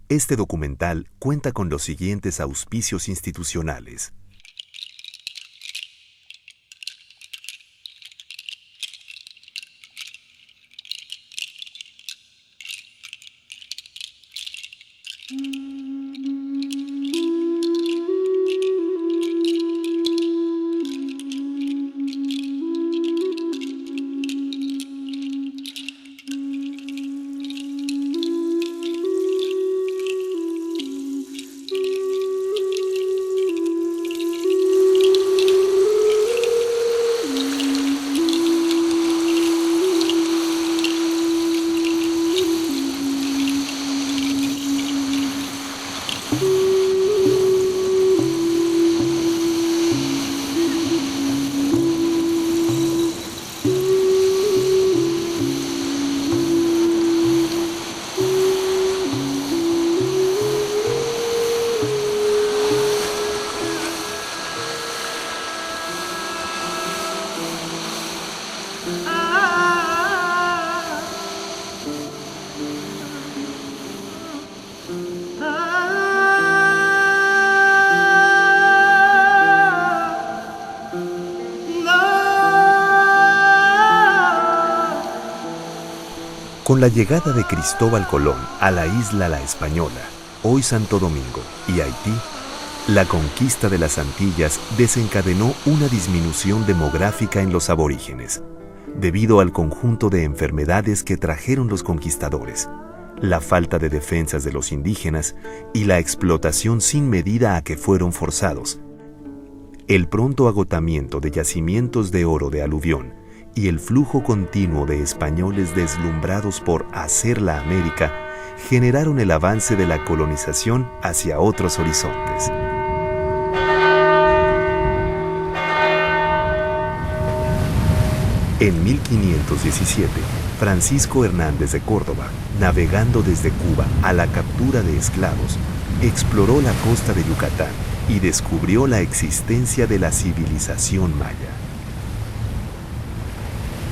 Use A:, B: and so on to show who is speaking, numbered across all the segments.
A: Este documental cuenta con los siguientes auspicios institucionales. Con la llegada de Cristóbal Colón a la isla La Española, hoy Santo Domingo, y Haití, la conquista de las Antillas desencadenó una disminución demográfica en los aborígenes, debido al conjunto de enfermedades que trajeron los conquistadores, la falta de defensas de los indígenas y la explotación sin medida a que fueron forzados. El pronto agotamiento de yacimientos de oro de aluvión y el flujo continuo de españoles deslumbrados por hacer la América generaron el avance de la colonización hacia otros horizontes. En 1517, Francisco Hernández de Córdoba, navegando desde Cuba a la captura de esclavos, exploró la costa de Yucatán y descubrió la existencia de la civilización maya.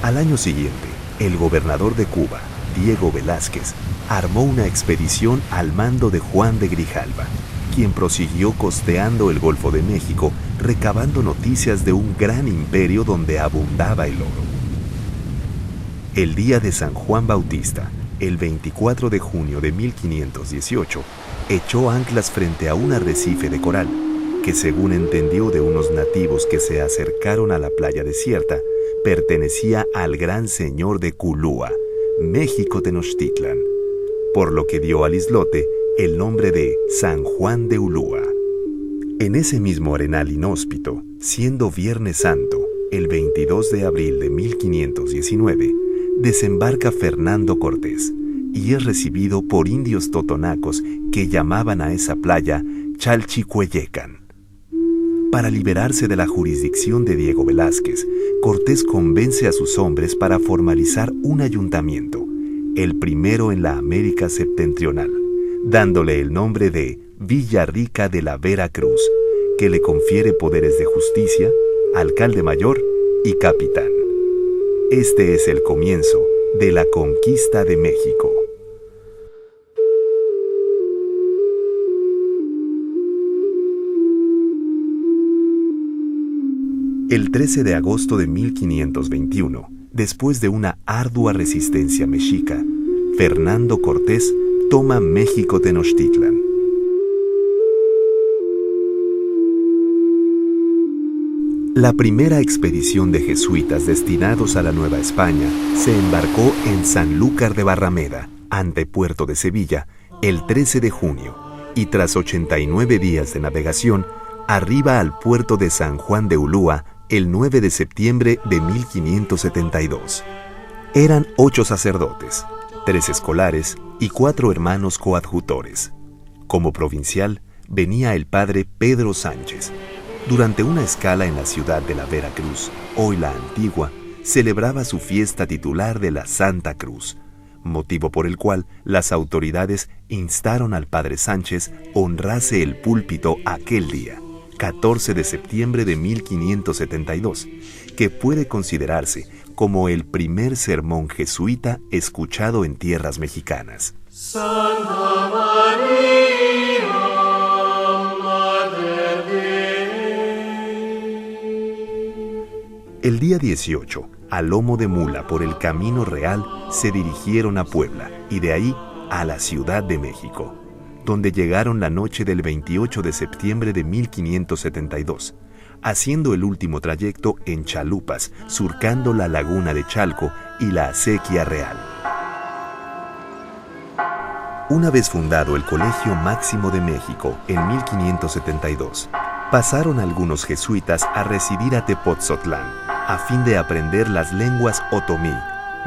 A: Al año siguiente, el gobernador de Cuba, Diego Velázquez, armó una expedición al mando de Juan de Grijalva, quien prosiguió costeando el Golfo de México, recabando noticias de un gran imperio donde abundaba el oro. El día de San Juan Bautista, el 24 de junio de 1518, echó anclas frente a un arrecife de coral, que según entendió de unos nativos que se acercaron a la playa desierta, pertenecía al gran señor de Culúa, México Tenochtitlan, por lo que dio al islote el nombre de San Juan de Ulúa. En ese mismo arenal inhóspito, siendo Viernes Santo, el 22 de abril de 1519, desembarca Fernando Cortés y es recibido por indios totonacos que llamaban a esa playa Chalchicueyecan. Para liberarse de la jurisdicción de Diego Velázquez, Cortés convence a sus hombres para formalizar un ayuntamiento, el primero en la América septentrional, dándole el nombre de Villa Rica de la Vera Cruz, que le confiere poderes de justicia, alcalde mayor y capitán. Este es el comienzo de la conquista de México. El 13 de agosto de 1521, después de una ardua resistencia mexica, Fernando Cortés toma México Tenochtitlan. La primera expedición de jesuitas destinados a la Nueva España se embarcó en Sanlúcar de Barrameda, antepuerto de Sevilla, el 13 de junio, y tras 89 días de navegación, arriba al puerto de San Juan de Ulúa el 9 de septiembre de 1572. Eran 8 sacerdotes, 3 escolares y 4 hermanos coadjutores. Como provincial venía el padre Pedro Sánchez. Durante una escala en la ciudad de la Vera Cruz, hoy la Antigua, celebraba su fiesta titular de la Santa Cruz, motivo por el cual las autoridades instaron al padre Sánchez honrase el púlpito aquel día, 14 de septiembre de 1572, que puede considerarse como el primer sermón jesuita escuchado en tierras mexicanas.
B: Santa María, Mater Dei.
A: El día 18, a lomo de mula por el Camino Real, se dirigieron a Puebla y de ahí a la Ciudad de México, donde llegaron la noche del 28 de septiembre de 1572, haciendo el último trayecto en chalupas, surcando la laguna de Chalco y la acequia real. Una vez fundado el Colegio Máximo de México en 1572, pasaron algunos jesuitas a residir a Tepotzotlán, a fin de aprender las lenguas otomí,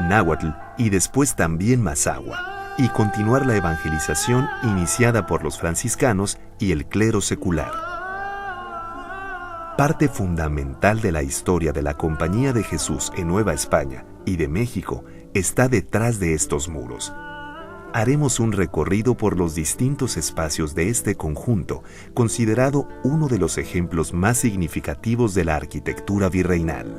A: náhuatl y después también mazahua, y continuar la evangelización iniciada por los franciscanos y el clero secular. Parte fundamental de la historia de la Compañía de Jesús en Nueva España y de México está detrás de estos muros. Haremos un recorrido por los distintos espacios de este conjunto, considerado uno de los ejemplos más significativos de la arquitectura virreinal.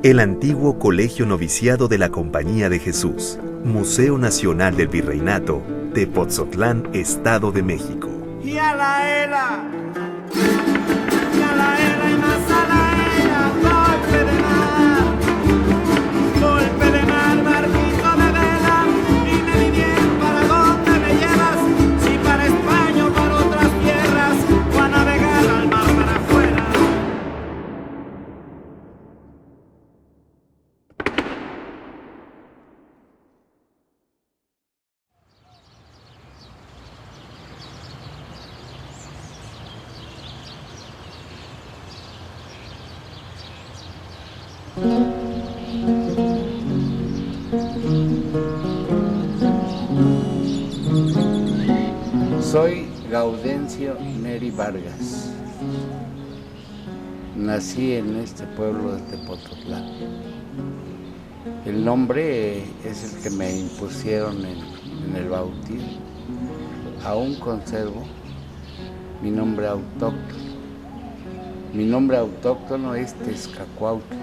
A: El antiguo Colegio Noviciado de la Compañía de Jesús, Museo Nacional del Virreinato, Tepotzotlán, Estado de México.
B: Y a la ELA, y a la ELA y más a la ELA, golpe de mar, barquito de vela, dime bien para dónde me llevas, si para España o para otras tierras, o a navegar al mar para afuera.
C: Soy Gaudencio Neri Vargas. Nací en este pueblo de Tepotzotlán. El nombre es el que me impusieron en el bautismo. Aún conservo mi nombre autóctono. Mi nombre autóctono es Tezcacuautli.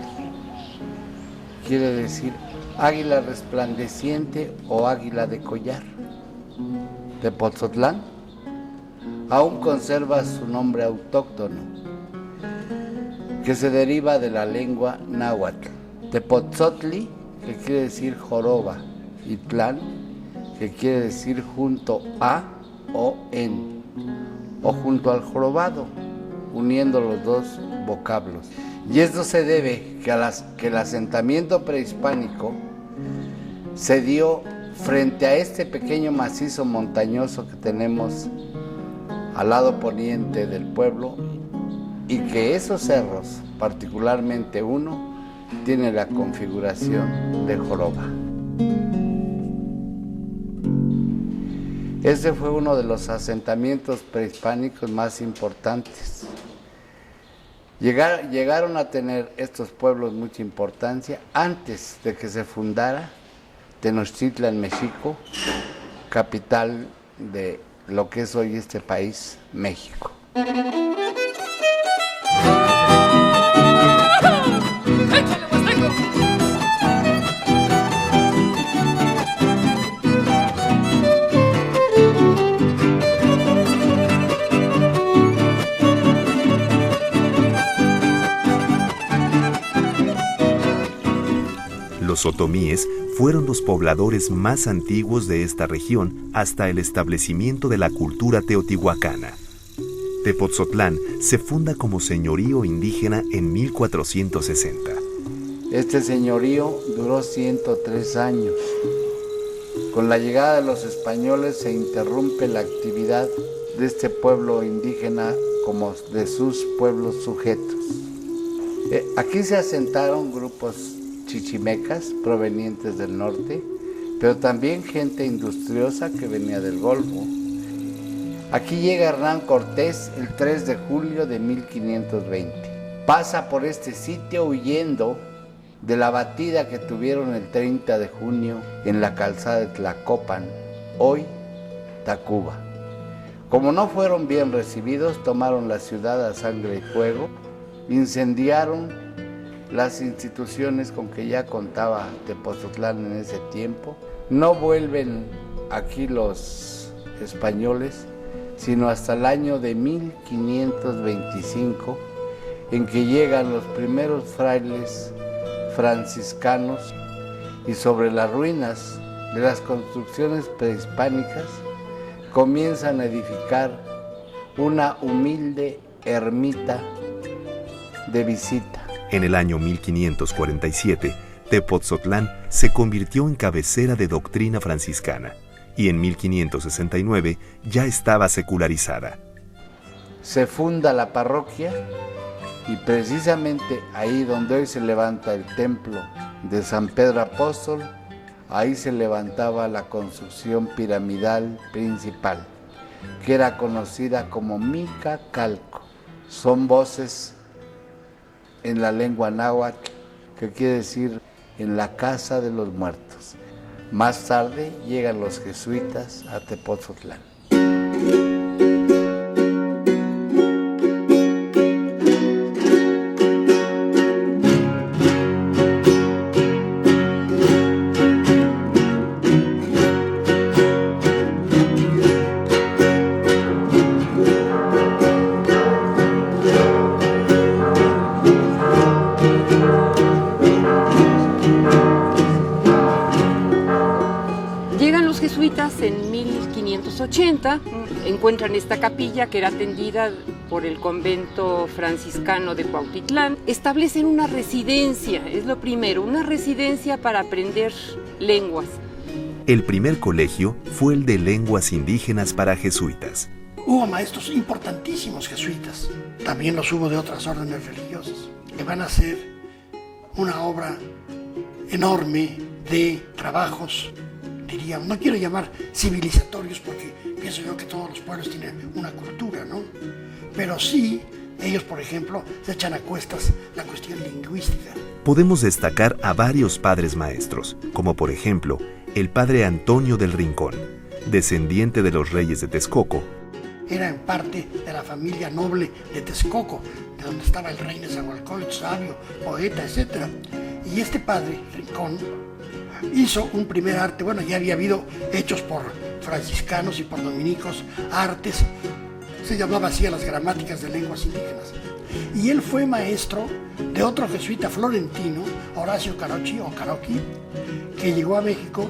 C: Quiere decir águila resplandeciente o águila de collar. Tepotzotlán aún conserva su nombre autóctono, que se deriva de la lengua náhuatl. Tepotzotli, que quiere decir joroba, y tlán, que quiere decir junto a o en, o junto al jorobado, uniendo los dos vocablos. Y esto se debe que el asentamiento prehispánico se dio frente a este pequeño macizo montañoso que tenemos al lado poniente del pueblo, y que esos cerros, particularmente uno, tiene la configuración de joroba. Este fue uno de los asentamientos prehispánicos más importantes. Llegaron a tener estos pueblos mucha importancia antes de que se fundara Tenochtitlan, México, capital de lo que es hoy este país, México.
A: Los otomíes fueron los pobladores más antiguos de esta región hasta el establecimiento de la cultura teotihuacana. Tepotzotlán se funda como señorío indígena en 1460.
C: Este señorío duró 103 años. Con la llegada de los españoles se interrumpe la actividad de este pueblo indígena como de sus pueblos sujetos. Aquí se asentaron grupos chichimecas provenientes del norte, pero también gente industriosa que venía del Golfo. Aquí llega Hernán Cortés el 3 de julio de 1520. Pasa por este sitio huyendo de la batida que tuvieron el 30 de junio en la calzada de Tlacopan, hoy Tacuba. Como no fueron bien recibidos, tomaron la ciudad a sangre y fuego incendiaron las instituciones con que ya contaba Tepoztlán en ese tiempo. No vuelven aquí los españoles, sino hasta el año de 1525, en que llegan los primeros frailes franciscanos y sobre las ruinas de las construcciones prehispánicas comienzan a edificar una humilde ermita de visita.
A: En el año 1547, Tepoztlán se convirtió en cabecera de doctrina franciscana y en 1569 ya estaba secularizada.
C: Se funda la parroquia y precisamente ahí donde hoy se levanta el templo de San Pedro Apóstol, ahí se levantaba la construcción piramidal principal, que era conocida como Micacalco. Son voces en la lengua náhuatl, que quiere decir en la casa de los muertos. Más tarde llegan los jesuitas a Tepoztlán.
D: En 1580 encuentran esta capilla que era atendida por el convento franciscano de Cuautitlán. Establecen una residencia, es lo primero, una residencia para aprender lenguas.
A: El primer colegio fue el de lenguas indígenas para jesuitas.
E: Hubo maestros importantísimos jesuitas, también los hubo de otras órdenes religiosas, que van a hacer una obra enorme de trabajos, diríamos, no quiero llamar civilizatorios porque pienso yo que todos los pueblos tienen una cultura, ¿no? Pero sí, ellos, por ejemplo, se echan a cuestas la cuestión lingüística.
A: Podemos destacar a varios padres maestros, como por ejemplo, el padre Antonio del Rincón, descendiente de los reyes de Texcoco.
E: Era en parte de la familia noble de Texcoco, de donde estaba el rey Nezahualcóyotl, sabio, poeta, etc. Y este padre, Rincón, hizo un primer arte, bueno, ya había habido hechos por franciscanos y por dominicos, artes, se llamaba así a las gramáticas de lenguas indígenas. Y él fue maestro de otro jesuita florentino, Horacio Carochi, o Caroqui, que llegó a México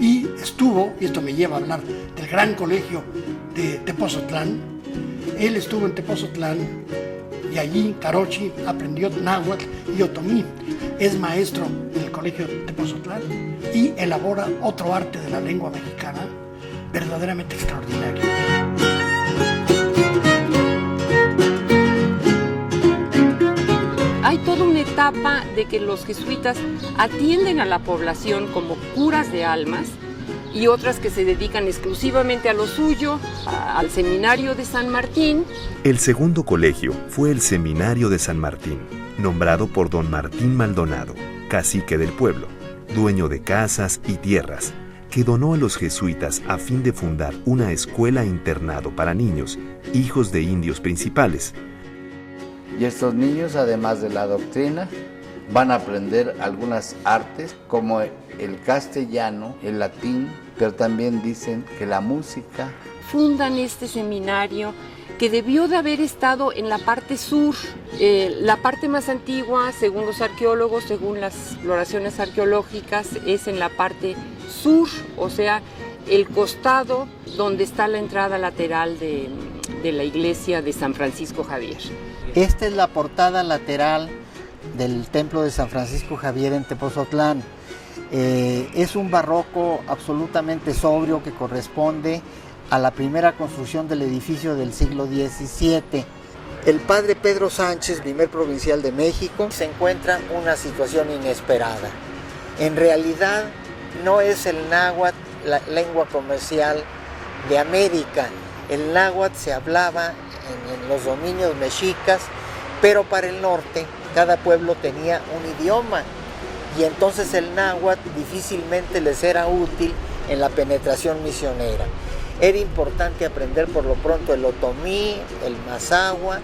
E: y estuvo, y esto me lleva a hablar del gran colegio de Tepoztlán. Él estuvo en Tepoztlán y allí Carochi aprendió náhuatl y otomí. Es maestro en el colegio de Tepoztlán y elabora otro arte de la lengua mexicana verdaderamente extraordinario.
D: Hay toda una etapa de que los jesuitas atienden a la población como curas de almas y otras que se dedican exclusivamente a lo suyo, al seminario de San Martín.
A: El segundo colegio fue el Seminario de San Martín, nombrado por don Martín Maldonado, cacique del pueblo, dueño de casas y tierras, que donó a los jesuitas a fin de fundar una escuela-internado para niños, hijos de indios principales.
C: Y estos niños, además de la doctrina, van a aprender algunas artes como el castellano, el latín, pero también dicen que la música.
D: Fundan este seminario que debió de haber estado en la parte sur, la parte más antigua, según los arqueólogos, según las exploraciones arqueológicas, es en la parte sur, o sea, el costado donde está la entrada lateral de la iglesia de San Francisco Javier.
F: Esta es la portada lateral del templo de San Francisco Javier en Tepoztlán. Es un barroco absolutamente sobrio que corresponde a la primera construcción del edificio del siglo XVII. El padre Pedro Sánchez, primer provincial de México, se encuentra en una situación inesperada. En realidad no es el náhuatl la lengua comercial de América. El náhuatl se hablaba en los dominios mexicas, pero para el norte cada pueblo tenía un idioma y entonces el náhuatl difícilmente les era útil en la penetración misionera. Era importante aprender por lo pronto el otomí, el mazahua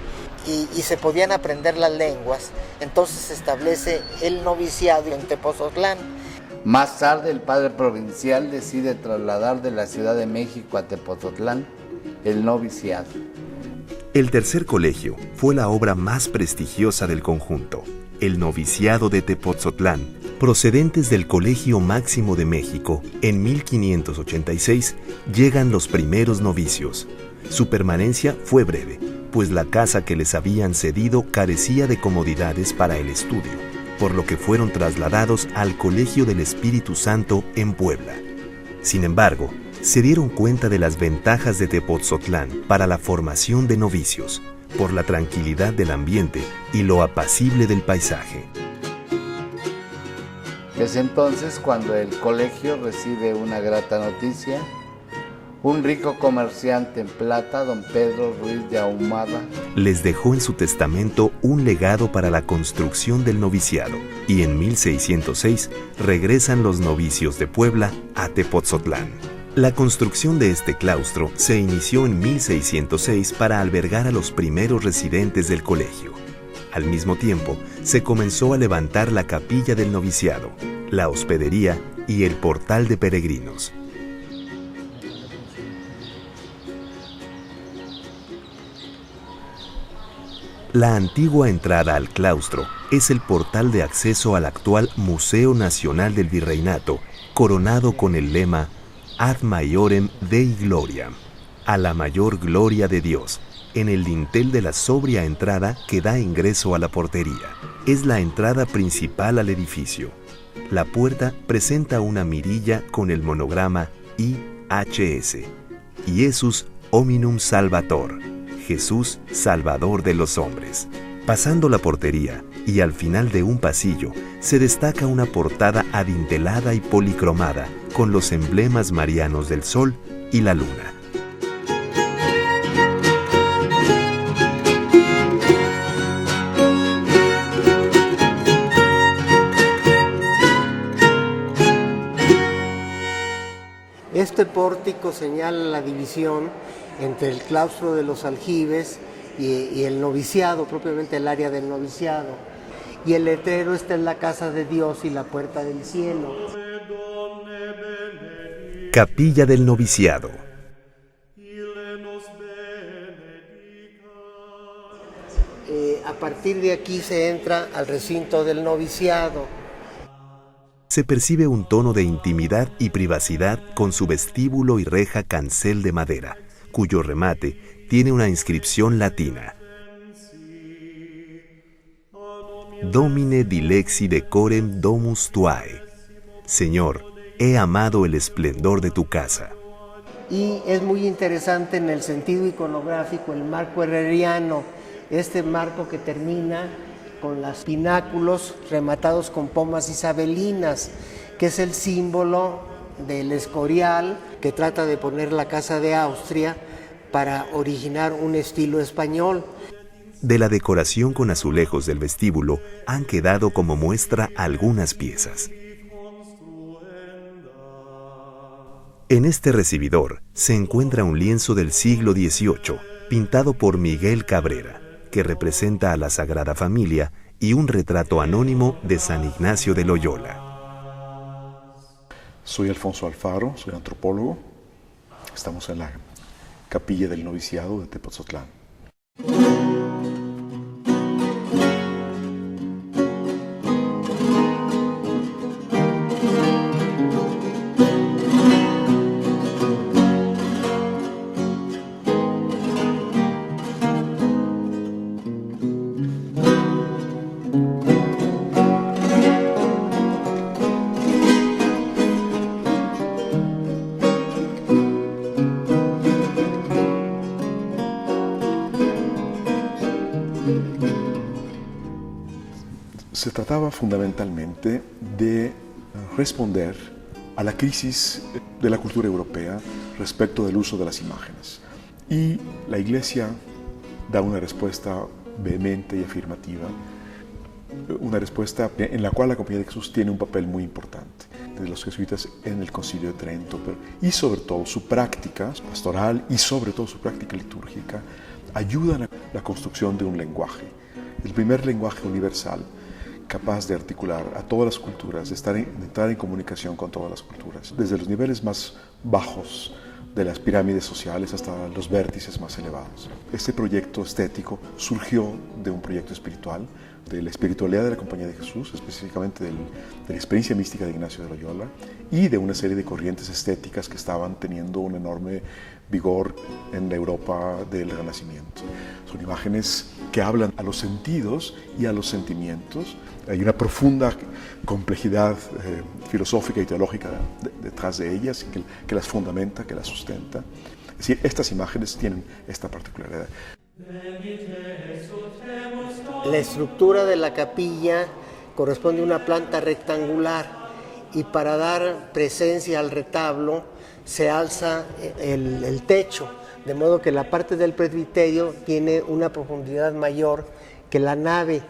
F: y se podían aprender las lenguas, entonces se establece el noviciado en Tepozotlán.
C: Más tarde el padre provincial decide trasladar de la Ciudad de México a Tepozotlán el noviciado.
A: El tercer colegio fue la obra más prestigiosa del conjunto, el noviciado de Tepozotlán. Procedentes del Colegio Máximo de México, en 1586 llegan los primeros novicios. Su permanencia fue breve, pues la casa que les habían cedido carecía de comodidades para el estudio, por lo que fueron trasladados al Colegio del Espíritu Santo en Puebla. Sin embargo, se dieron cuenta de las ventajas de Tepozotlán para la formación de novicios, por la tranquilidad del ambiente y lo apacible del paisaje.
C: Es entonces cuando el colegio recibe una grata noticia. Un rico comerciante en plata, don Pedro Ruiz de Ahumada,
A: les dejó en su testamento un legado para la construcción del noviciado, y en 1606 regresan los novicios de Puebla a Tepozotlán. La construcción de este claustro se inició en 1606 para albergar a los primeros residentes del colegio. Al mismo tiempo, se comenzó a levantar la capilla del noviciado, la hospedería y el portal de peregrinos. La antigua entrada al claustro es el portal de acceso al actual Museo Nacional del Virreinato, coronado con el lema Ad Maiorem Dei Gloriam, a la mayor gloria de Dios, en el dintel de la sobria entrada que da ingreso a la portería. Es la entrada principal al edificio. La puerta presenta una mirilla con el monograma IHS, Iesus Hominum Salvator, Jesús Salvador de los hombres. Pasando la portería y al final de un pasillo se destaca una portada adintelada y policromada con los emblemas marianos del sol y la luna.
F: Este pórtico señala la división entre el claustro de los aljibes y el noviciado, propiamente el área del noviciado. Y el letrero está en la casa de Dios y la puerta del cielo.
A: Capilla del noviciado.
F: A partir de aquí se entra al recinto del noviciado.
A: Se percibe un tono de intimidad y privacidad con su vestíbulo y reja cancel de madera, cuyo remate tiene una inscripción latina. Domine dilexi decorem domus tuae. Señor, he amado el esplendor de tu casa.
F: Y es muy interesante en el sentido iconográfico el marco herreriano, este marco que termina con los pináculos rematados con pomas isabelinas, que es el símbolo del Escorial que trata de poner la Casa de Austria para originar un estilo español.
A: De la decoración con azulejos del vestíbulo han quedado como muestra algunas piezas. En este recibidor se encuentra un lienzo del siglo XVIII, pintado por Miguel Cabrera, que representa a la Sagrada Familia, y un retrato anónimo de San Ignacio de Loyola.
G: Soy Alfonso Alfaro, soy antropólogo. Estamos en la capilla del noviciado de Tepozotlán. Se trataba fundamentalmente de responder a la crisis de la cultura europea respecto del uso de las imágenes. Y la Iglesia da una respuesta vehemente y afirmativa, una respuesta en la cual la Compañía de Jesús tiene un papel muy importante, de los jesuitas en el Concilio de Trento, y sobre todo su práctica pastoral y sobre todo su práctica litúrgica ayudan a la construcción de un lenguaje, el primer lenguaje universal capaz de articular a todas las culturas, de entrar en comunicación con todas las culturas, desde los niveles más bajos de las pirámides sociales hasta los vértices más elevados. Este proyecto estético surgió de un proyecto espiritual, de la espiritualidad de la Compañía de Jesús, específicamente de la experiencia mística de Ignacio de Loyola, y de una serie de corrientes estéticas que estaban teniendo un enorme vigor en la Europa del Renacimiento. Son imágenes que hablan a los sentidos y a los sentimientos. Hay una profunda complejidad filosófica y teológica detrás de ellas que las fundamenta, que las sustenta. Es decir, estas imágenes tienen esta particularidad.
F: La estructura de la capilla corresponde a una planta rectangular y para dar presencia al retablo se alza el techo, de modo que la parte del presbiterio tiene una profundidad mayor que la nave.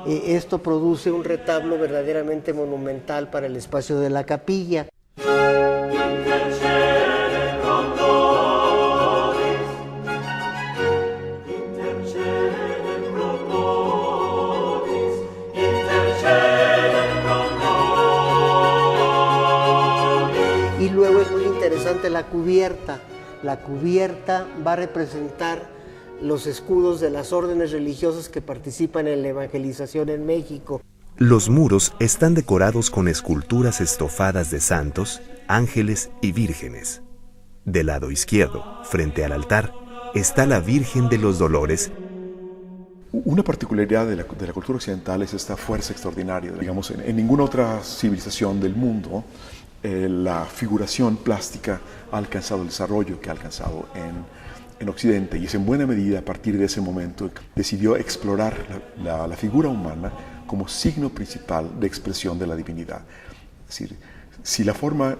F: Esto produce un retablo verdaderamente monumental para el espacio de la capilla. Y luego es muy interesante la cubierta. La cubierta va a representar los escudos de las órdenes religiosas que participan en la evangelización en México.
A: Los muros están decorados con esculturas estofadas de santos, ángeles y vírgenes. Del lado izquierdo, frente al altar, está la Virgen de los Dolores.
G: Una particularidad de la cultura occidental es esta fuerza extraordinaria. Digamos, en ninguna otra civilización del mundo la figuración plástica ha alcanzado el desarrollo que ha alcanzado en Occidente, y es en buena medida a partir de ese momento que decidió explorar la figura humana como signo principal de expresión de la divinidad. Es decir, si la forma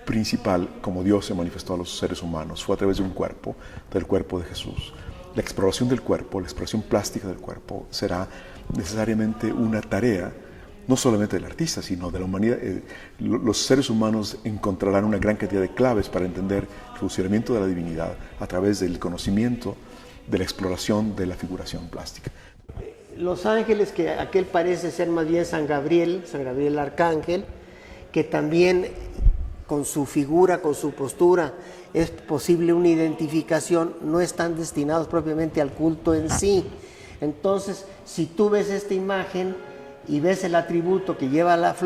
G: principal como Dios se manifestó a los seres humanos fue a través de un cuerpo, del cuerpo de Jesús, la exploración del cuerpo, la expresión plástica del cuerpo será necesariamente una tarea no solamente del artista, sino de la humanidad. Los seres humanos encontrarán una gran cantidad de claves para entender el funcionamiento de la divinidad a través del conocimiento de la exploración de la figuración plástica.
F: Los ángeles, que aquel parece ser más bien San Gabriel Arcángel, que también con su figura, con su postura, es posible una identificación, no están destinados propiamente al culto en sí. Entonces, si tú ves esta imagen y ves el atributo que lleva la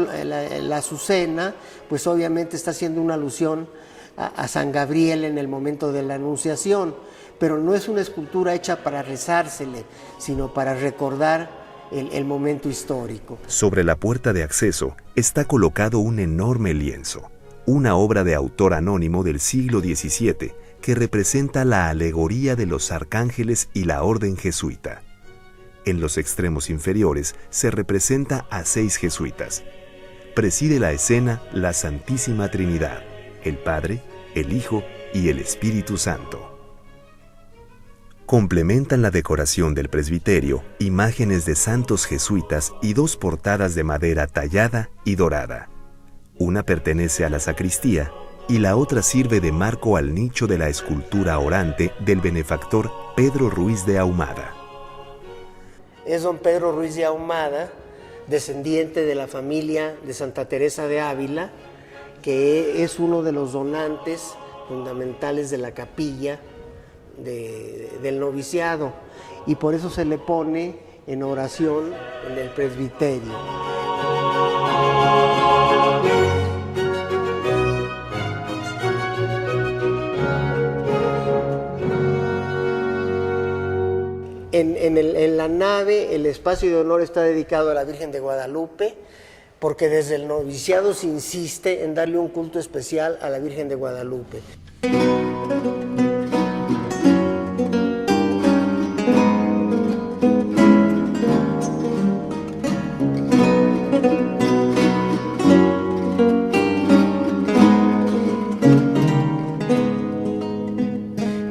F: azucena, pues obviamente está haciendo una alusión a San Gabriel en el momento de la Anunciación, pero no es una escultura hecha para rezársele, sino para recordar el momento histórico.
A: Sobre la puerta de acceso está colocado un enorme lienzo, una obra de autor anónimo del siglo XVII que representa la alegoría de los arcángeles y la orden jesuita. En los extremos inferiores se representa a 6 jesuitas. Preside la escena la Santísima Trinidad, el Padre, el Hijo y el Espíritu Santo. Complementan la decoración del presbiterio imágenes de santos jesuitas y 2 portadas de madera tallada y dorada. Una pertenece a la sacristía y la otra sirve de marco al nicho de la escultura orante del benefactor Pedro Ruiz de Ahumada.
F: Es don Pedro Ruiz de Ahumada, descendiente de la familia de Santa Teresa de Ávila, que es uno de los donantes fundamentales de la capilla del noviciado, y por eso se le pone en oración en el presbiterio. En la nave el espacio de honor está dedicado a la Virgen de Guadalupe, porque desde el noviciado se insiste en darle un culto especial a la Virgen de Guadalupe.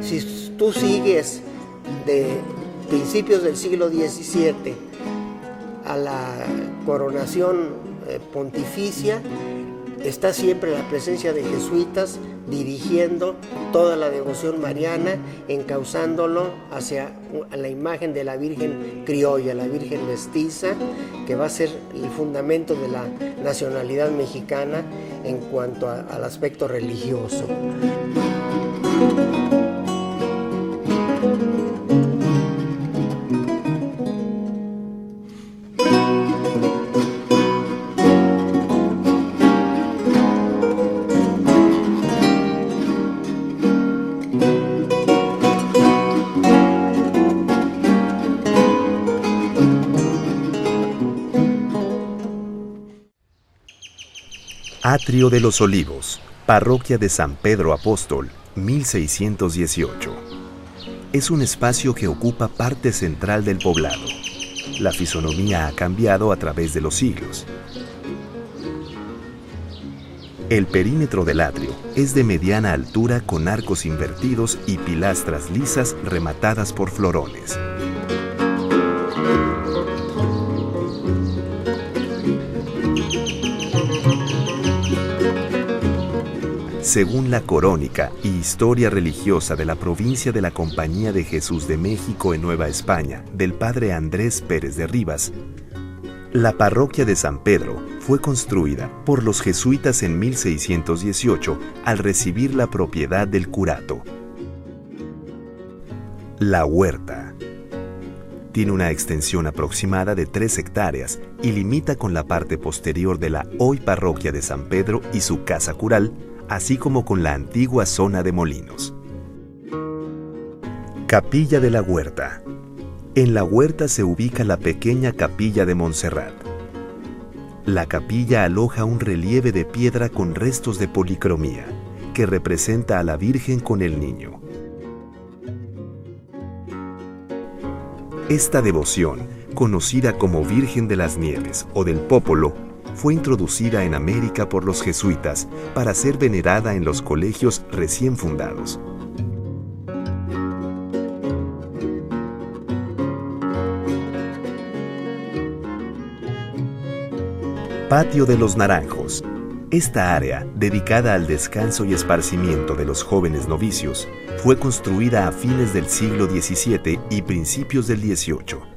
F: Si tú sigues de principios del siglo XVII a la coronación pontificia, está siempre la presencia de jesuitas
H: dirigiendo toda la devoción mariana, encauzándolo hacia la imagen de la Virgen criolla, la Virgen mestiza, que va a ser el fundamento de la nacionalidad mexicana en cuanto al aspecto religioso.
A: Atrio de los Olivos, Parroquia de San Pedro Apóstol, 1618. Es un espacio que ocupa parte central del poblado. La fisonomía ha cambiado a través de los siglos. El perímetro del atrio es de mediana altura con arcos invertidos y pilastras lisas rematadas por florones. Según la Corónica y Historia Religiosa de la provincia de la Compañía de Jesús de México en Nueva España, del padre Andrés Pérez de Rivas, la parroquia de San Pedro fue construida por los jesuitas en 1618 al recibir la propiedad del curato. La huerta tiene una extensión aproximada de 3 hectáreas y limita con la parte posterior de la hoy parroquia de San Pedro y su casa cural, así como con la antigua zona de molinos. Capilla de la Huerta. En la huerta se ubica la pequeña capilla de Montserrat. La capilla aloja un relieve de piedra con restos de policromía, que representa a la Virgen con el Niño. Esta devoción, conocida como Virgen de las Nieves o del Popolo, fue introducida en América por los jesuitas para ser venerada en los colegios recién fundados. Patio de los Naranjos. Esta área, dedicada al descanso y esparcimiento de los jóvenes novicios, fue construida a fines del siglo XVII y principios del XVIII.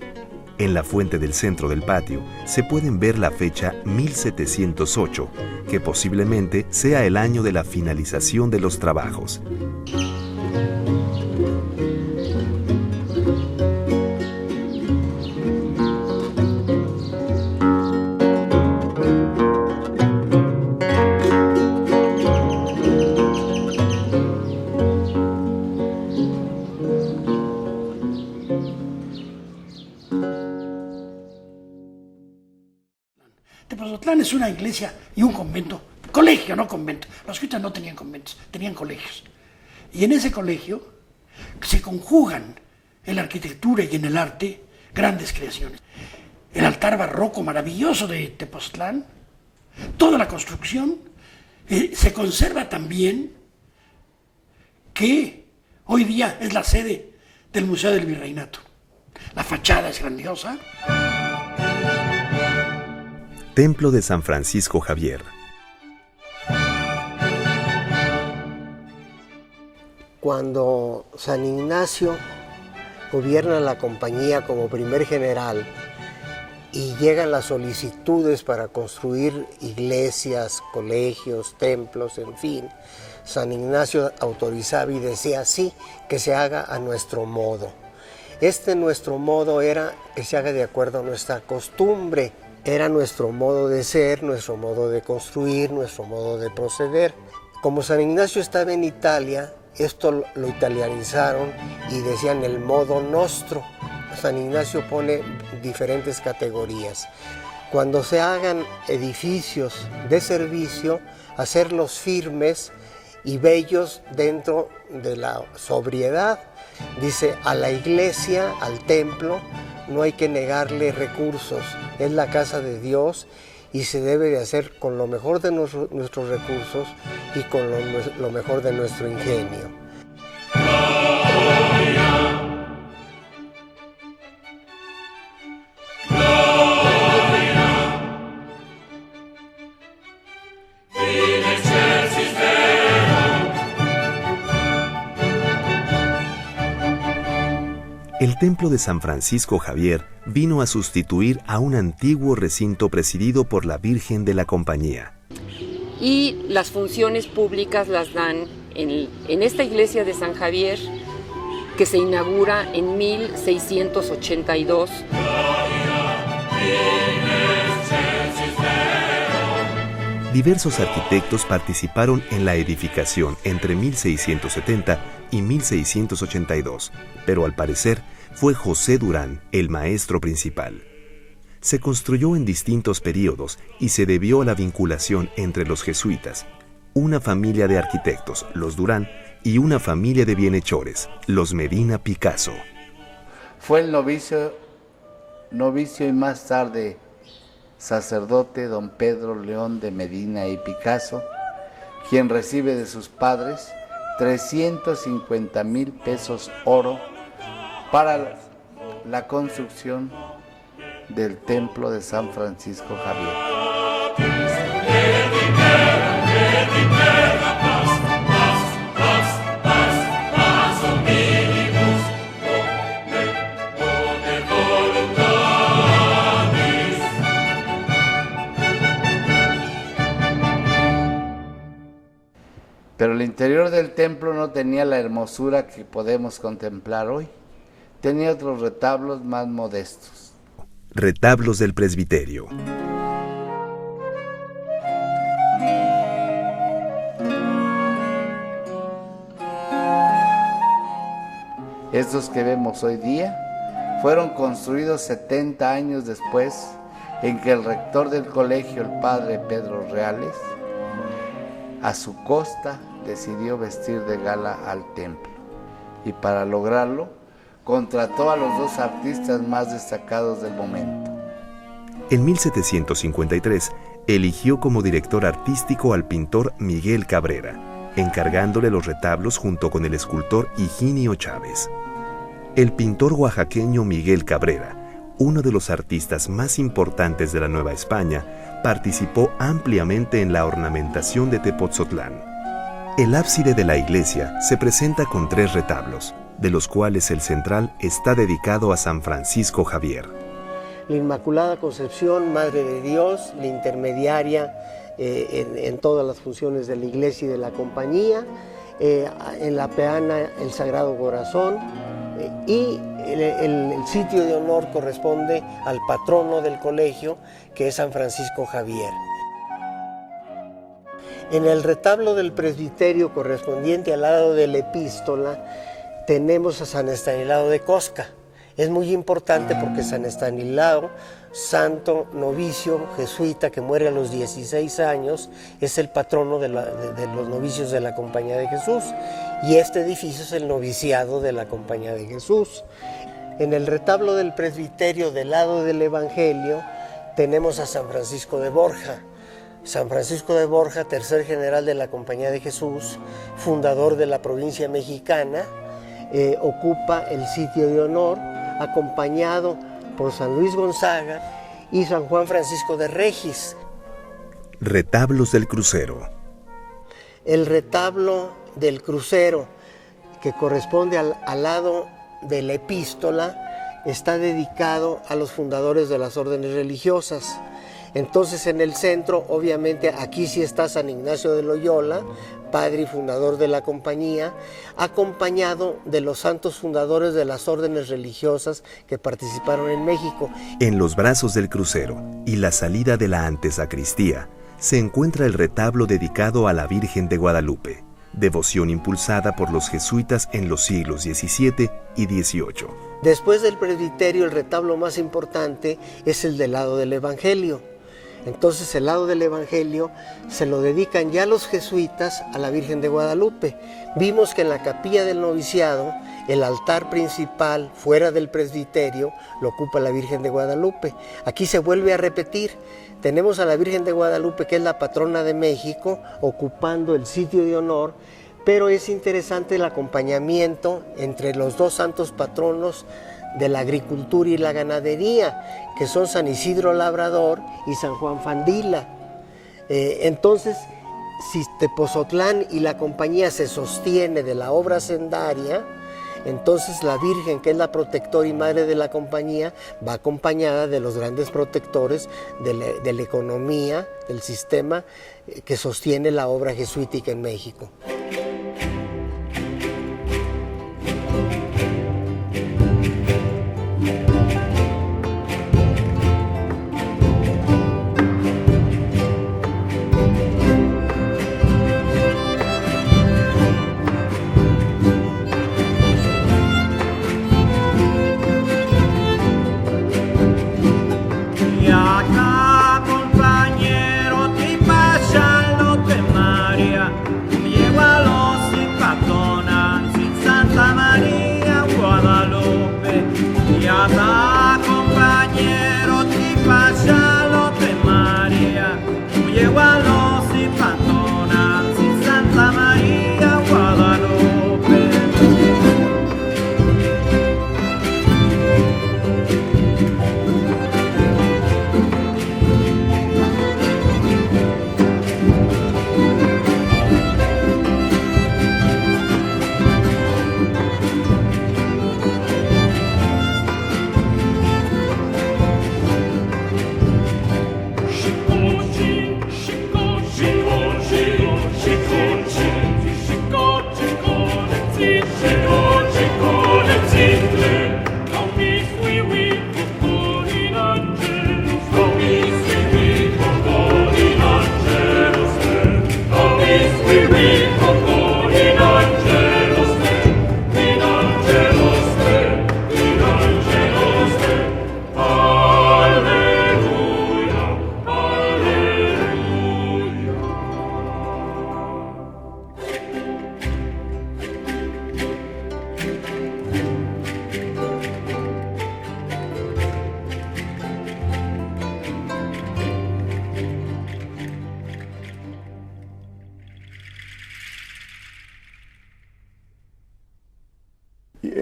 A: En la fuente del centro del patio se pueden ver la fecha 1708, que posiblemente sea el año de la finalización de los trabajos.
E: Tepozotlán es una iglesia y un convento, colegio, no convento. Los jesuitas no tenían conventos, tenían colegios. Y en ese colegio se conjugan en la arquitectura y en el arte grandes creaciones. El altar barroco maravilloso de Tepoztlán, toda la construcción, se conserva también, que hoy día es la sede del Museo del Virreinato. La fachada es grandiosa.
A: Templo de San Francisco Javier.
H: Cuando San Ignacio gobierna la compañía como primer general y llegan las solicitudes para construir iglesias, colegios, templos, en fin, San Ignacio autorizaba y decía sí, que se haga a nuestro modo. Nuestro modo era que se haga de acuerdo a nuestra costumbre. Era nuestro modo de ser, nuestro modo de construir, nuestro modo de proceder. Como San Ignacio estaba en Italia, esto lo italianizaron y decían el modo nostro. San Ignacio pone diferentes categorías. Cuando se hagan edificios de servicio, hacerlos firmes y bellos dentro de la sobriedad. Dice, a la iglesia, al templo, no hay que negarle recursos, es la casa de Dios y se debe de hacer con lo mejor de nuestros recursos y con lo mejor de nuestro ingenio.
A: El templo de San Francisco Javier vino a sustituir a un antiguo recinto presidido por la Virgen de la Compañía.
D: Y las funciones públicas las dan en esta iglesia de San Javier, que se inaugura en 1682.
A: Diversos arquitectos participaron en la edificación entre 1670 y 1682, pero al parecer fue José Durán el maestro principal. Se construyó en distintos períodos y se debió a la vinculación entre los jesuitas, una familia de arquitectos, los Durán, y una familia de bienhechores, los Medina Picasso.
C: Fue el novicio y más tarde sacerdote don Pedro León de Medina y Picasso, quien recibe de sus padres 350,000 pesos oro para la construcción del templo de San Francisco Javier. Pero el interior del templo no tenía la hermosura que podemos contemplar hoy. Tenía otros retablos más modestos.
A: Retablos del presbiterio.
C: Estos que vemos hoy día fueron construidos 70 años después, en que el rector del colegio, el padre Pedro Reales, a su costa decidió vestir de gala al templo, y para lograrlo contrató a los dos artistas más destacados del momento.
A: En 1753 eligió como director artístico al pintor Miguel Cabrera, encargándole los retablos junto con el escultor Higinio Chávez. El pintor oaxaqueño Miguel Cabrera, uno de los artistas más importantes de la Nueva España, participó ampliamente en la ornamentación de Tepotzotlán. El ábside de la iglesia se presenta con 3 retablos, de los cuales el central está dedicado a San Francisco Javier.
H: La Inmaculada Concepción, Madre de Dios, la intermediaria en todas las funciones de la iglesia y de la compañía, en la peana el Sagrado Corazón, y el sitio de honor corresponde al patrono del colegio, que es San Francisco Javier. En el retablo del presbiterio correspondiente al lado de la epístola tenemos a San Estanislao de Cosca. Es muy importante porque San Estanislao, santo novicio jesuita que muere a los 16 años, es el patrono de los novicios de la Compañía de Jesús, y este edificio es el noviciado de la Compañía de Jesús. En el retablo del presbiterio del lado del Evangelio tenemos a San Francisco de Borja. San Francisco de Borja, tercer general de la Compañía de Jesús, fundador de la provincia mexicana, ocupa el sitio de honor, acompañado por San Luis Gonzaga y San Juan Francisco de Regis.
A: Retablos del crucero.
H: El retablo del crucero, que corresponde al lado de la epístola, está dedicado a los fundadores de las órdenes religiosas. Entonces, en el centro, obviamente, aquí sí está San Ignacio de Loyola, padre y fundador de la compañía, acompañado de los santos fundadores de las órdenes religiosas que participaron en México.
A: En los brazos del crucero y la salida de la antesacristía se encuentra el retablo dedicado a la Virgen de Guadalupe, devoción impulsada por los jesuitas en los siglos XVII y XVIII.
H: Después del presbiterio, el retablo más importante es el del lado del Evangelio. Entonces, el lado del Evangelio se lo dedican ya los jesuitas a la Virgen de Guadalupe. Vimos que en la capilla del noviciado, el altar principal fuera del presbiterio lo ocupa la Virgen de Guadalupe. Aquí se vuelve a repetir. Tenemos a la Virgen de Guadalupe, que es la patrona de México, ocupando el sitio de honor, pero es interesante el acompañamiento entre los dos santos patronos de la agricultura y la ganadería, que son San Isidro Labrador y San Juan Fandila. Entonces, si Tepoztlán y la compañía se sostiene de la obra hacendaria, Entonces la Virgen, que es la protectora y madre de la compañía, va acompañada de los grandes protectores de la economía, del sistema que sostiene la obra jesuítica en México.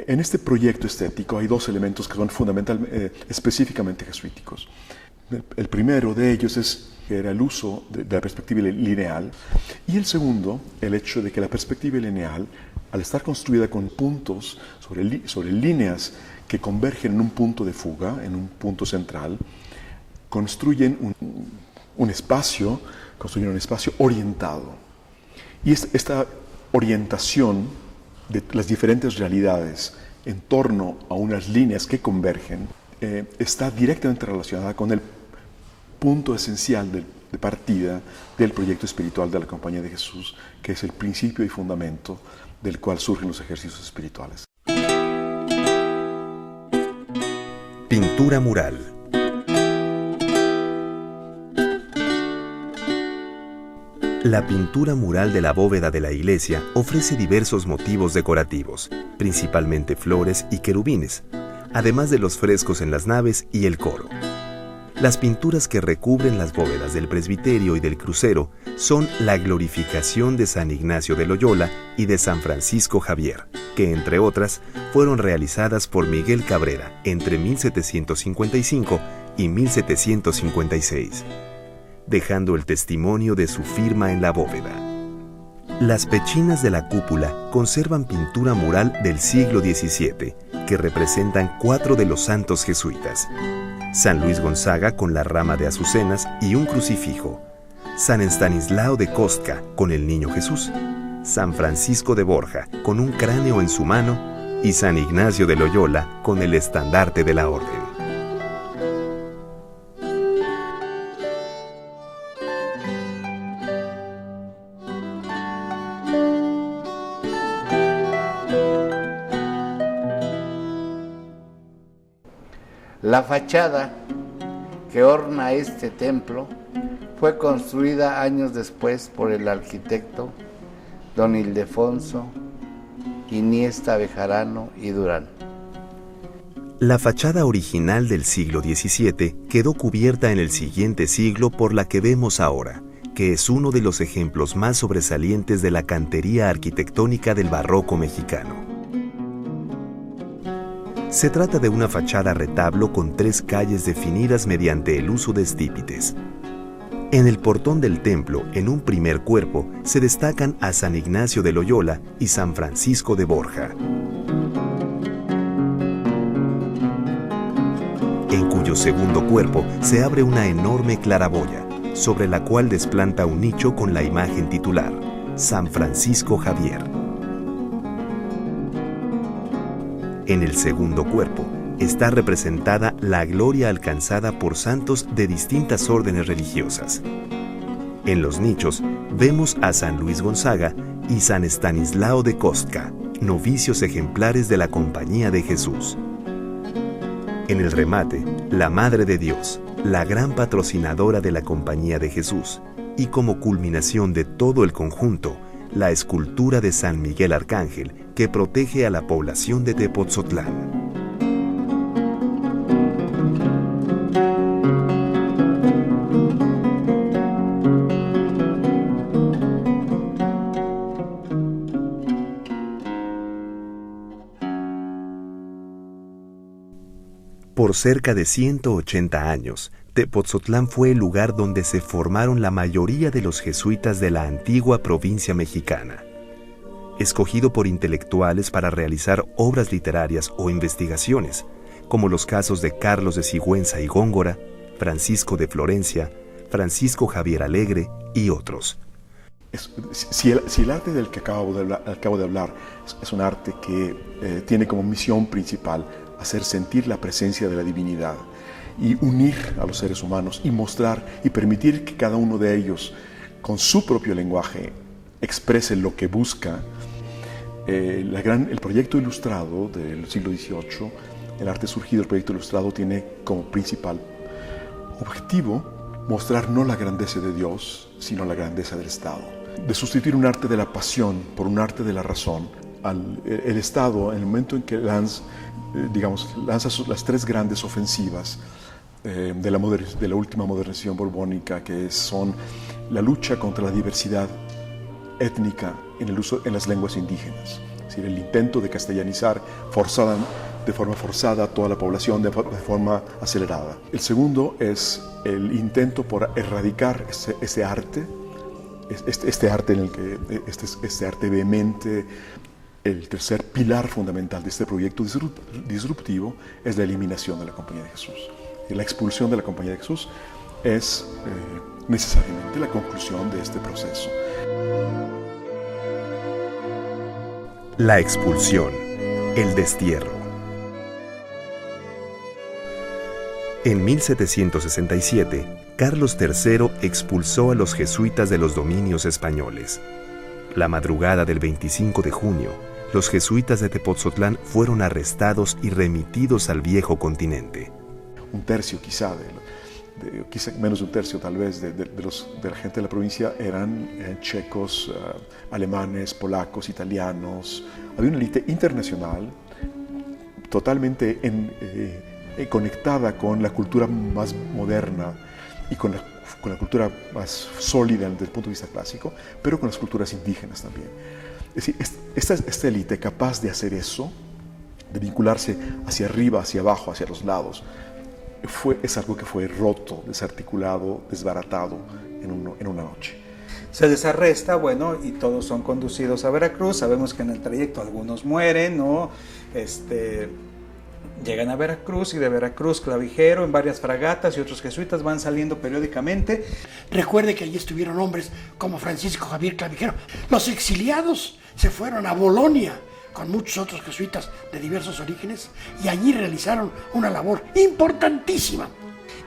G: En este proyecto estético hay dos elementos que son específicamente jesuíticos. El primero de ellos era el uso de la perspectiva lineal, y el segundo, el hecho de que la perspectiva lineal, al estar construida con puntos sobre líneas que convergen en un punto de fuga, en un punto central, construyen un espacio orientado. Y esta orientación de las diferentes realidades en torno a unas líneas que convergen está directamente relacionada con el punto esencial de partida del proyecto espiritual de la Compañía de Jesús, que es el principio y fundamento del cual surgen los ejercicios espirituales.
A: Pintura mural. La pintura mural de la bóveda de la iglesia ofrece diversos motivos decorativos, principalmente flores y querubines, además de los frescos en las naves y el coro. Las pinturas que recubren las bóvedas del presbiterio y del crucero son la glorificación de San Ignacio de Loyola y de San Francisco Javier, que entre otras fueron realizadas por Miguel Cabrera entre 1755 y 1756. Dejando el testimonio de su firma en la bóveda. Las pechinas de la cúpula conservan pintura mural del siglo XVII, que representan 4 de los santos jesuitas: San Luis Gonzaga con la rama de azucenas y un crucifijo, San Estanislao de Kostka con el Niño Jesús, San Francisco de Borja con un cráneo en su mano y San Ignacio de Loyola con el estandarte de la orden.
C: La fachada que orna este templo fue construida años después por el arquitecto don Ildefonso Iniesta Bejarano y Durán.
A: La fachada original del siglo XVII quedó cubierta en el siguiente siglo por la que vemos ahora, que es uno de los ejemplos más sobresalientes de la cantería arquitectónica del barroco mexicano. Se trata de una fachada retablo con 3 calles definidas mediante el uso de estípites. En el portón del templo, en un primer cuerpo, se destacan a San Ignacio de Loyola y San Francisco de Borja. segundo cuerpo se abre una enorme claraboya, sobre la cual desplanta un nicho con la imagen titular, San Francisco Javier. En el segundo cuerpo está representada la gloria alcanzada por santos de distintas órdenes religiosas. En los nichos vemos a San Luis Gonzaga y San Estanislao de Kostka, novicios ejemplares de la Compañía de Jesús. En el remate, la Madre de Dios, la gran patrocinadora de la Compañía de Jesús, y como culminación de todo el conjunto, la escultura de San Miguel Arcángel, que protege a la población de Tepotzotlán. Por cerca de 180 años, Tepotzotlán fue el lugar donde se formaron la mayoría de los jesuitas de la antigua provincia mexicana. Escogido por intelectuales para realizar obras literarias o investigaciones, como los casos de Carlos de Sigüenza y Góngora, Francisco de Florencia, Francisco Javier Alegre y otros.
G: Si el arte del que acabo de hablar es un arte que tiene como misión principal hacer sentir la presencia de la divinidad y unir a los seres humanos y mostrar y permitir que cada uno de ellos, con su propio lenguaje, exprese lo que busca, el proyecto ilustrado del siglo XVIII, el arte surgido del proyecto ilustrado, tiene como principal objetivo mostrar no la grandeza de Dios, sino la grandeza del Estado. De sustituir un arte de la pasión por un arte de la razón, el Estado, en el momento en que lanza las tres grandes ofensivas de la última modernización borbónica, que son la lucha contra la diversidad étnica en las lenguas indígenas, es decir, el intento de castellanizar de forma forzada a toda la población de forma acelerada. El segundo es el intento por erradicar ese arte, este arte vehemente. El tercer pilar fundamental de este proyecto disruptivo es la eliminación de la Compañía de Jesús. Y la expulsión de la Compañía de Jesús es necesariamente la conclusión de este proceso.
A: La expulsión, el destierro. En 1767, Carlos III expulsó a los jesuitas de los dominios españoles. La madrugada del 25 de junio, los jesuitas de Tepotzotlán fueron arrestados y remitidos al viejo continente.
G: Un tercio quizá menos de un tercio tal vez de la gente de la provincia eran checos, alemanes, polacos, italianos. Había una élite internacional totalmente conectada con la cultura más moderna y con la cultura más sólida desde el punto de vista clásico, pero con las culturas indígenas también. Es decir, esta élite capaz de hacer eso, de vincularse hacia arriba, hacia abajo, hacia los lados, es algo que fue roto, desarticulado, desbaratado en una noche.
I: Se les arresta, y todos son conducidos a Veracruz. Sabemos que en el trayecto algunos mueren, ¿no? Llegan a Veracruz y de Veracruz Clavijero en varias fragatas y otros jesuitas van saliendo periódicamente.
E: Recuerde que allí estuvieron hombres como Francisco Javier Clavijero. Los exiliados se fueron a Bolonia con muchos otros jesuitas de diversos orígenes y allí realizaron una labor importantísima.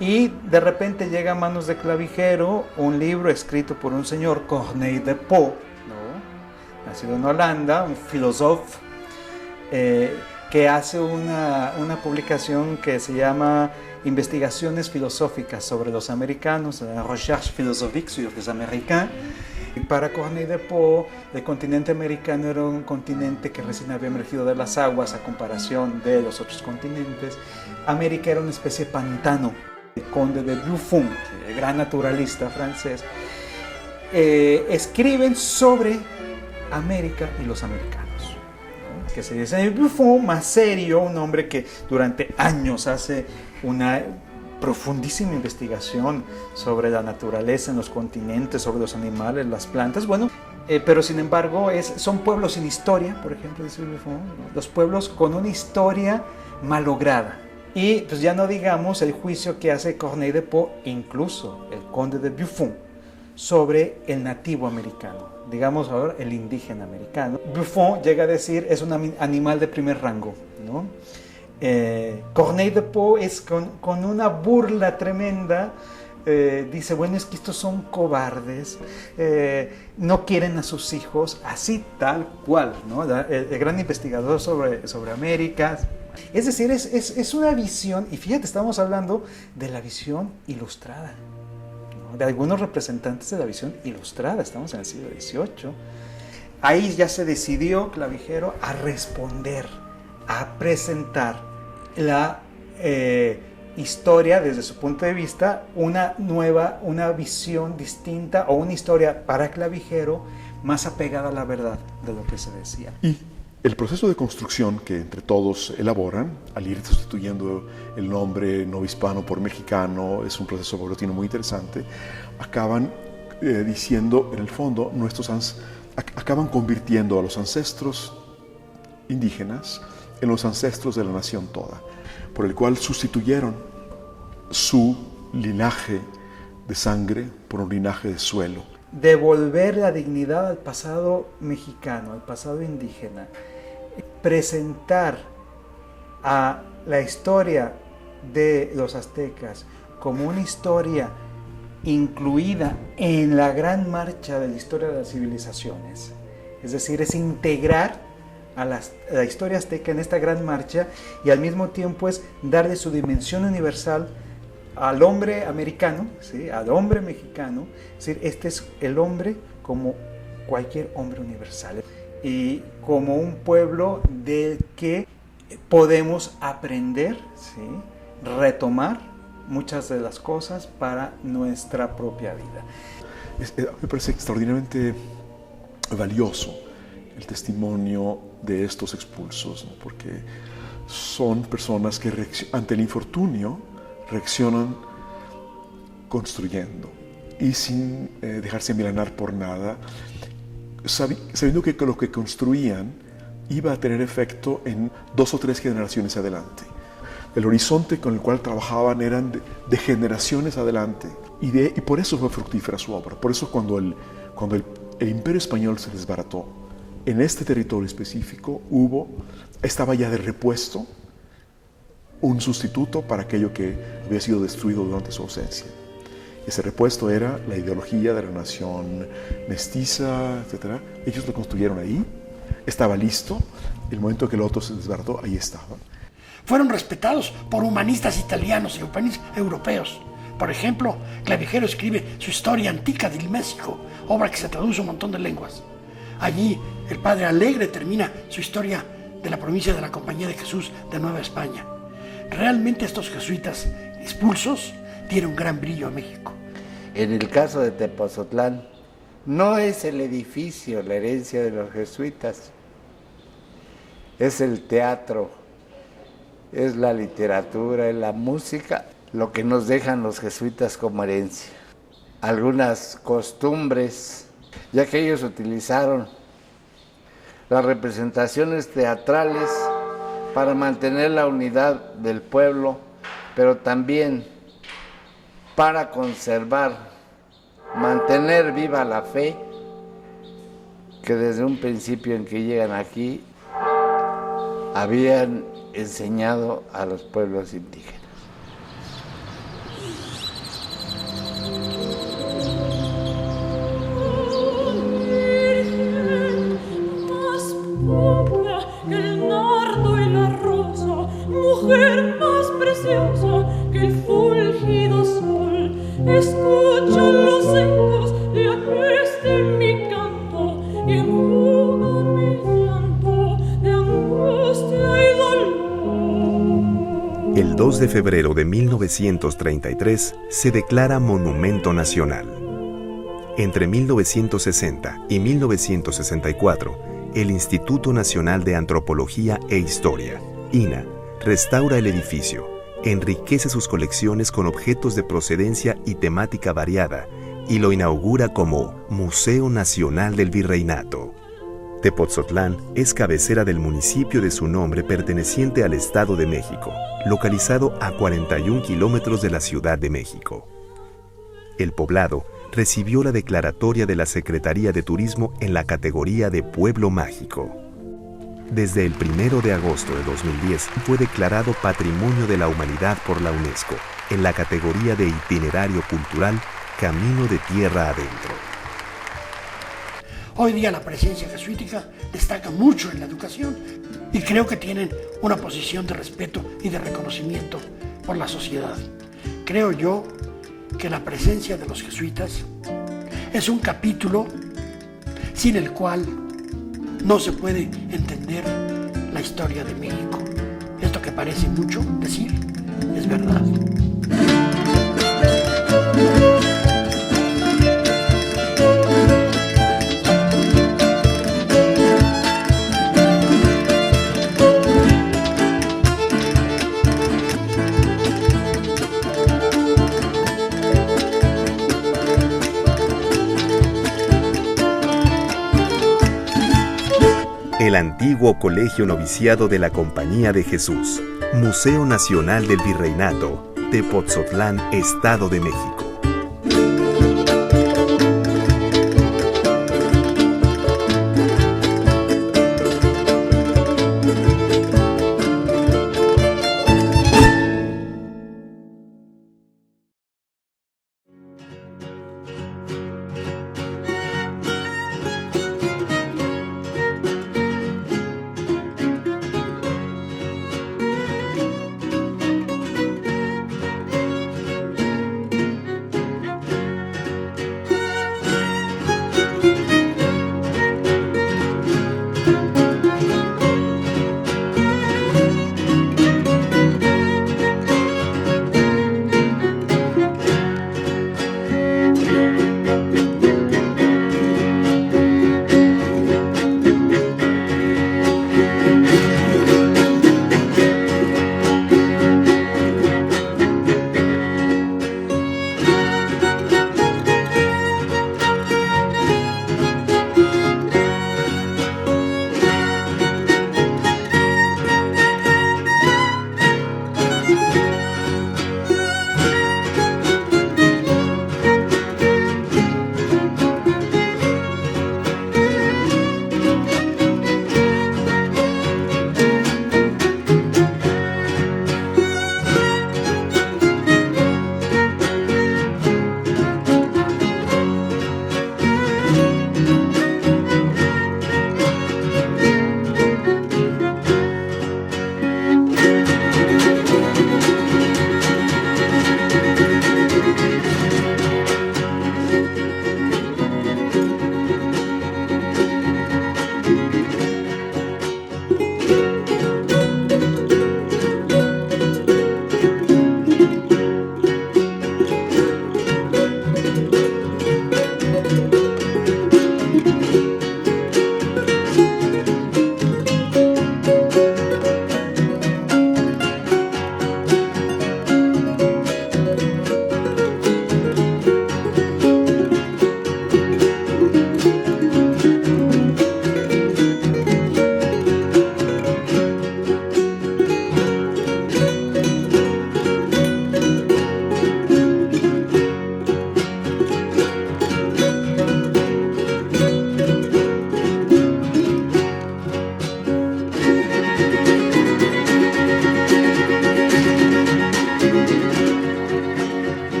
I: Y de repente llega a manos de Clavijero un libro escrito por un señor, Corneille de Pau, ¿no? Nacido en Holanda, un filósofo, que hace una publicación que se llama Investigaciones filosóficas sobre los americanos, la Recherche philosophique sur les Américains. Para Corneille de Pau, el continente americano era un continente que recién había emergido de las aguas a comparación de los otros continentes. América era una especie de pantano. El conde de Buffon, el gran naturalista francés, escriben sobre América y los americanos, ¿no? Que se dice Buffon, más serio, un hombre que durante años hace una profundísima investigación sobre la naturaleza en los continentes, sobre los animales, las plantas, pero sin embargo son pueblos sin historia, por ejemplo, dice Buffon, ¿no? Los pueblos con una historia malograda, Y pues ya no digamos el juicio que hace Corneille de Pau, incluso el conde de Buffon, sobre el nativo americano, digamos ahora el indígena americano. Buffon llega a decir es un animal de primer rango, ¿no? Corneille de Pau es con una burla tremenda, dice, bueno, es que estos son cobardes, no quieren a sus hijos, así tal cual, ¿no? El gran investigador sobre América. Es decir, es una visión, y fíjate, estamos hablando de la visión ilustrada, ¿no? De algunos representantes de la visión ilustrada, estamos en el siglo XVIII. Ahí ya se decidió Clavijero a responder, a presentar la historia desde su punto de vista, una visión distinta o una historia para Clavijero más apegada a la verdad de lo que se decía.
G: Y el proceso de construcción que entre todos elaboran, al ir sustituyendo el nombre no hispano por mexicano, es un proceso paulatino muy interesante, acaban diciendo, en el fondo, acaban convirtiendo a los ancestros indígenas en los ancestros de la nación toda, por el cual sustituyeron su linaje de sangre por un linaje de suelo.
I: Devolver la dignidad al pasado mexicano, al pasado indígena, presentar a la historia de los aztecas como una historia incluida en la gran marcha de la historia de las civilizaciones. Es decir, es integrar a la historia azteca en esta gran marcha y al mismo tiempo es darle su dimensión universal al hombre americano, ¿sí? Al hombre mexicano. Es decir, este es el hombre como cualquier hombre universal y como un pueblo del que podemos aprender, ¿sí? Retomar muchas de las cosas para nuestra propia vida.
G: Me parece extraordinariamente valioso el testimonio de estos expulsos, ¿no? Porque son personas que ante el infortunio reaccionan construyendo y sin dejarse envilanar por nada, sabiendo que lo que construían iba a tener efecto en 2 o 3 generaciones adelante. El horizonte con el cual trabajaban eran de generaciones adelante y por eso fue fructífera su obra. Por eso cuando el Imperio Español se desbarató, en este territorio específico estaba ya de repuesto un sustituto para aquello que había sido destruido durante su ausencia. Ese repuesto era la ideología de la nación mestiza, etc. Ellos lo construyeron ahí, estaba listo, el momento que el otro se desbarató, ahí estaba.
E: Fueron respetados por humanistas italianos y humanistas europeos. Por ejemplo, Clavijero escribe su Historia Antica del México, obra que se traduce a un montón de lenguas. Allí, el padre Alegre termina su historia de la provincia de la Compañía de Jesús de Nueva España. Realmente estos jesuitas expulsos dieron gran brillo a México.
C: En el caso de Tepoztlán, no es el edificio la herencia de los jesuitas, es el teatro, es la literatura, es la música, lo que nos dejan los jesuitas como herencia. Algunas costumbres, ya que ellos utilizaron las representaciones teatrales para mantener la unidad del pueblo, pero también para conservar, mantener viva la fe que desde un principio en que llegan aquí habían enseñado a los pueblos indígenas.
J: Que el nardo y la rosa, mujer más preciosa que el fulgido sol, escuchan los ecos de aqueste mi canto y enjugan mi llanto de angustia y dolor.
A: El 2 de febrero de 1933 se declara Monumento Nacional. Entre 1960 y 1964, el Instituto Nacional de Antropología e Historia, INA, restaura el edificio, enriquece sus colecciones con objetos de procedencia y temática variada y lo inaugura como Museo Nacional del Virreinato. Tepotzotlán es cabecera del municipio de su nombre perteneciente al Estado de México, localizado a 41 kilómetros de la Ciudad de México. El poblado recibió la declaratoria de la Secretaría de Turismo en la categoría de Pueblo Mágico. Desde el 1 de agosto de 2010 fue declarado Patrimonio de la Humanidad por la UNESCO, en la categoría de Itinerario Cultural Camino de Tierra Adentro.
E: Hoy día la presencia jesuítica destaca mucho en la educación y creo que tienen una posición de respeto y de reconocimiento por la sociedad. Creo yo que la presencia de los jesuitas es un capítulo sin el cual no se puede entender la historia de México. Esto que parece mucho decir es verdad.
A: El antiguo Colegio Noviciado de la Compañía de Jesús, Museo Nacional del Virreinato, Tepotzotlán, Estado de México.